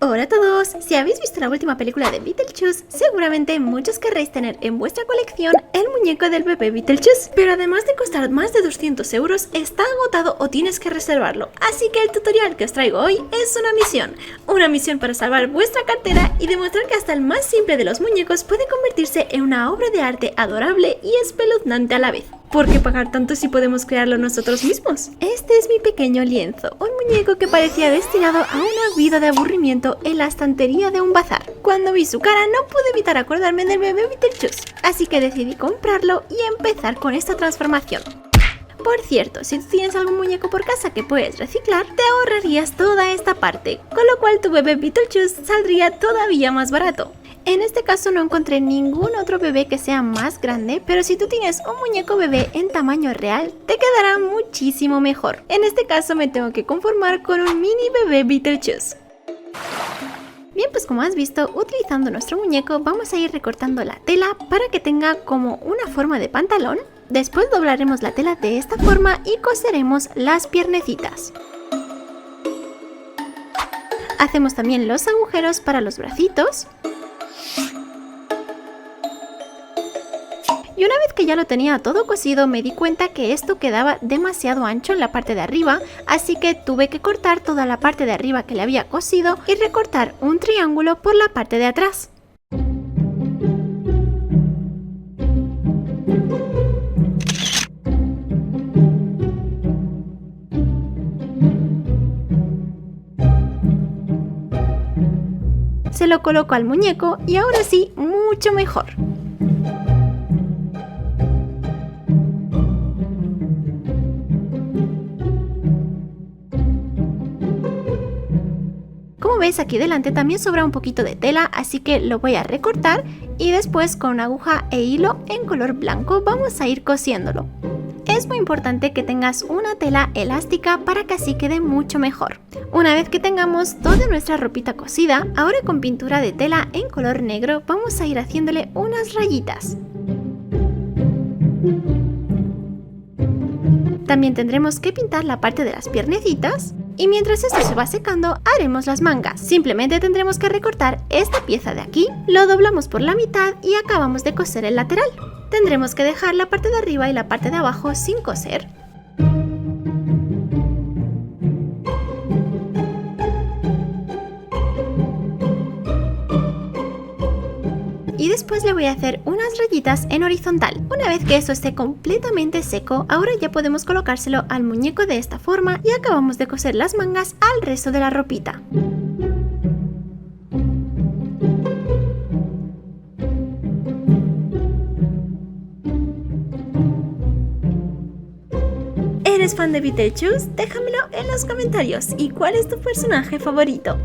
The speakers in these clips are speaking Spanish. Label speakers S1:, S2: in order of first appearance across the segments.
S1: Hola a todos, si habéis visto la última película de Beetlejuice, seguramente muchos querréis tener en vuestra colección el muñeco del bebé Beetlejuice, pero además de costar más de 200 €, está agotado o tienes que reservarlo, así que el tutorial que os traigo hoy es una misión para salvar vuestra cartera y demostrar que hasta el más simple de los muñecos puede convertirse en una obra de arte adorable y espeluznante a la vez. ¿Por qué pagar tanto si podemos crearlo nosotros mismos? Este es mi pequeño lienzo, un muñeco que parecía destinado a una vida de aburrimiento en la estantería de un bazar. Cuando vi su cara no pude evitar acordarme del bebé Beetlejuice, así que decidí comprarlo y empezar con esta transformación. Por cierto, si tienes algún muñeco por casa que puedes reciclar, te ahorrarías toda esta parte, con lo cual tu bebé Beetlejuice saldría todavía más barato. En este caso no encontré ningún otro bebé que sea más grande, pero si tú tienes un muñeco bebé en tamaño real, te quedará muchísimo mejor. En este caso me tengo que conformar con un mini bebé Beetlejuice. Bien, pues como has visto, utilizando nuestro muñeco vamos a ir recortando la tela para que tenga como una forma de pantalón. Después doblaremos la tela de esta forma y coseremos las piernecitas. Hacemos también los agujeros para los bracitos. Y una vez que ya lo tenía todo cosido, me di cuenta que esto quedaba demasiado ancho en la parte de arriba, así que tuve que cortar toda la parte de arriba que le había cosido y recortar un triángulo por la parte de atrás. Se lo coloco al muñeco y ahora sí, mucho mejor. Como veis, aquí delante también sobra un poquito de tela, así que lo voy a recortar y después con una aguja e hilo en color blanco vamos a ir cosiéndolo. Es muy importante que tengas una tela elástica para que así quede mucho mejor. Una vez que tengamos toda nuestra ropita cosida, ahora con pintura de tela en color negro vamos a ir haciéndole unas rayitas. También tendremos que pintar la parte de las piernecitas. Y mientras esto se va secando, haremos las mangas. Simplemente tendremos que recortar esta pieza de aquí, lo doblamos por la mitad y acabamos de coser el lateral. Tendremos que dejar la parte de arriba y la parte de abajo sin coser. Y después le voy a hacer unas rayitas en horizontal. Una vez que eso esté completamente seco, ahora ya podemos colocárselo al muñeco de esta forma y acabamos de coser las mangas al resto de la ropita. ¿Eres fan de Beetlejuice? Déjamelo en los comentarios. ¿Y cuál es tu personaje favorito?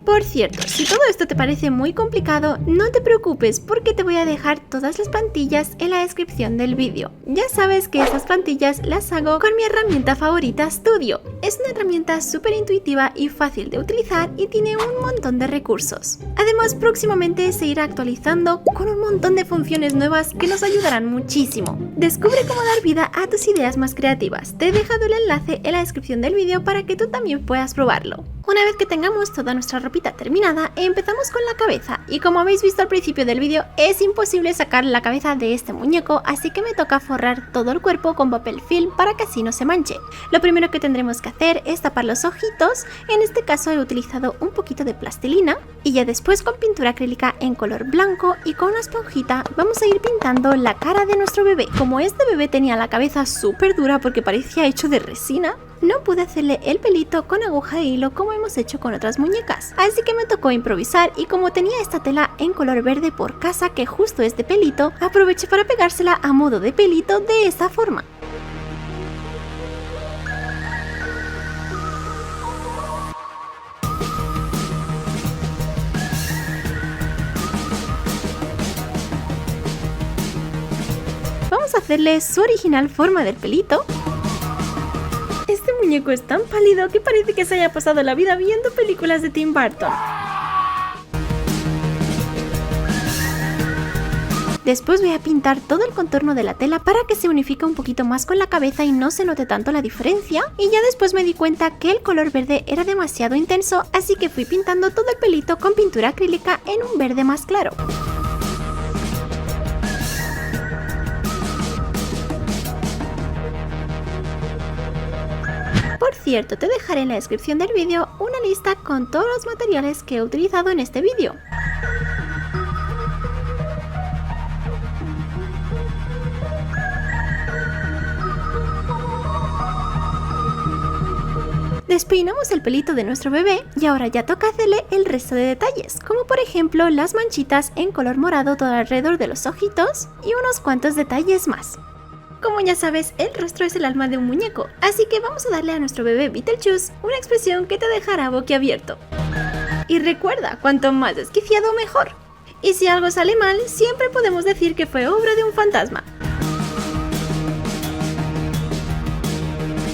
S1: Por cierto, si todo esto te parece muy complicado, no te preocupes porque te voy a dejar todas las plantillas en la descripción del vídeo. Ya sabes que estas plantillas las hago con mi herramienta favorita, Studio. Es una herramienta súper intuitiva y fácil de utilizar y tiene un montón de recursos. Además, próximamente se irá actualizando con un montón de funciones nuevas que nos ayudarán muchísimo. Descubre cómo dar vida a tus ideas más creativas. Te he dejado el enlace en la descripción del vídeo para que tú también puedas probarlo. Una vez que tengamos toda nuestra ropita terminada, empezamos con la cabeza y como habéis visto al principio del vídeo, es imposible sacar la cabeza de este muñeco, así que me toca forrar todo el cuerpo con papel film para que así no se manche. Lo primero que tendremos que hacer es tapar los ojitos, en este caso he utilizado un poquito de plastilina y ya después con pintura acrílica en color blanco y con una esponjita vamos a ir pintando la cara de nuestro bebé. Como este bebé tenía la cabeza súper dura porque parecía hecho de resina, no pude hacerle el pelito con aguja e hilo como hemos hecho con otras muñecas, así que me tocó improvisar y como tenía esta tela en color verde por casa que justo es de pelito, aproveché para pegársela a modo de pelito de esta forma. Vamos a hacerle su original forma del pelito. Este muñeco es tan pálido que parece que se haya pasado la vida viendo películas de Tim Burton. Después voy a pintar todo el contorno de la tela para que se unifique un poquito más con la cabeza y no se note tanto la diferencia. Y ya después me di cuenta que el color verde era demasiado intenso, así que fui pintando todo el pelito con pintura acrílica en un verde más claro. Por cierto, te dejaré en la descripción del vídeo una lista con todos los materiales que he utilizado en este vídeo. Despeinamos el pelito de nuestro bebé y ahora ya toca hacerle el resto de detalles, como por ejemplo las manchitas en color morado todo alrededor de los ojitos y unos cuantos detalles más. Como ya sabes, el rostro es el alma de un muñeco, así que vamos a darle a nuestro bebé Beetlejuice una expresión que te dejará boquiabierto. Y recuerda, cuanto más desquiciado mejor. Y si algo sale mal, siempre podemos decir que fue obra de un fantasma.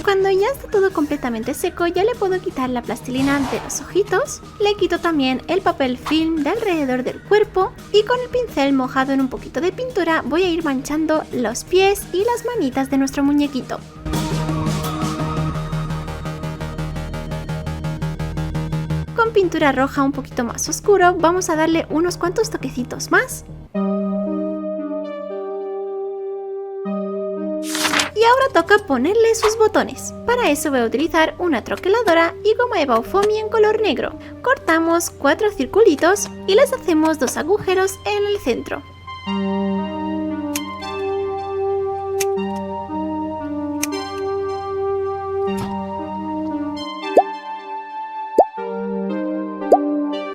S1: Cuando ya está todo completamente seco, ya le puedo quitar la plastilina de los ojitos, le quito también el papel film de alrededor del cuerpo y con el pincel mojado en un poquito de pintura voy a ir manchando los pies y las manitas de nuestro muñequito. Con pintura roja un poquito más oscuro vamos a darle unos cuantos toquecitos más. Y ahora toca ponerle sus botones. Para eso voy a utilizar una troqueladora y goma eva o foamy en color negro. Cortamos 4 circulitos y les hacemos 2 agujeros en el centro.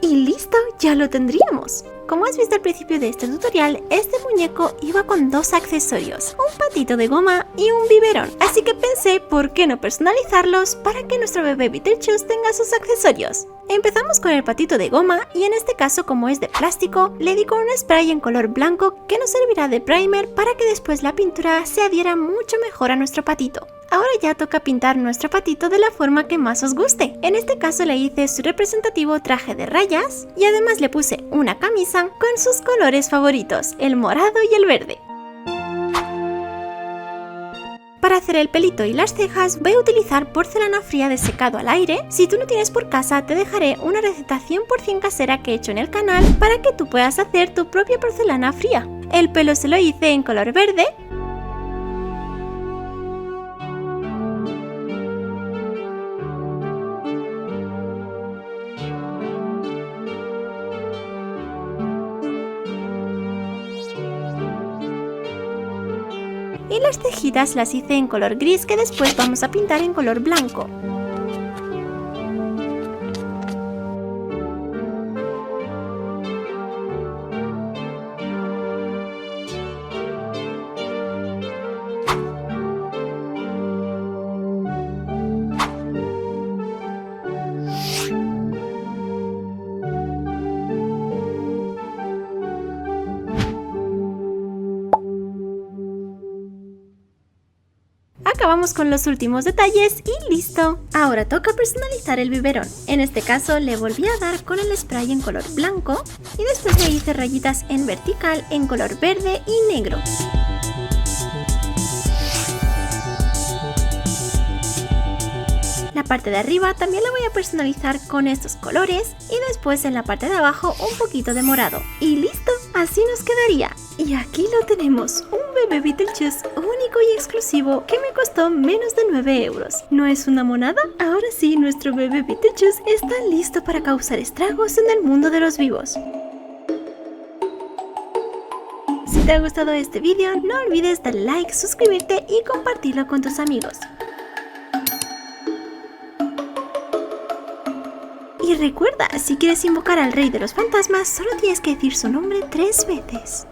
S1: Y listo, ya lo tendríamos. Como has visto al principio de este tutorial, este muñeco iba con 2 accesorios, un patito de goma y un biberón, así que pensé por qué no personalizarlos para que nuestro bebé Beetlejuice tenga sus accesorios. Empezamos con el patito de goma y en este caso, como es de plástico, le di con un spray en color blanco que nos servirá de primer para que después la pintura se adhiera mucho mejor a nuestro patito. Ahora ya toca pintar nuestro patito de la forma que más os guste. En este caso le hice su representativo traje de rayas y además le puse una camisa con sus colores favoritos, el morado y el verde. Para hacer el pelito y las cejas voy a utilizar porcelana fría de secado al aire. Si tú no tienes por casa, te dejaré una receta 100% casera que he hecho en el canal para que tú puedas hacer tu propia porcelana fría. El pelo se lo hice en color verde. Y las cejitas las hice en color gris que después vamos a pintar en color blanco. Acabamos con los últimos detalles y listo. Ahora toca personalizar el biberón. En este caso le volví a dar con el spray en color blanco y después le hice rayitas en vertical en color verde y negro. La parte de arriba también la voy a personalizar con estos colores y después en la parte de abajo un poquito de morado. Y listo, así nos quedaría. Y aquí lo tenemos, un bebé Beetlejuice único y exclusivo que me costó menos de 9 euros. ¿No es una monada? Ahora sí, nuestro bebé Beetlejuice está listo para causar estragos en el mundo de los vivos. Si te ha gustado este vídeo, no olvides darle like, suscribirte y compartirlo con tus amigos. Y recuerda, si quieres invocar al rey de los fantasmas, solo tienes que decir su nombre 3 veces.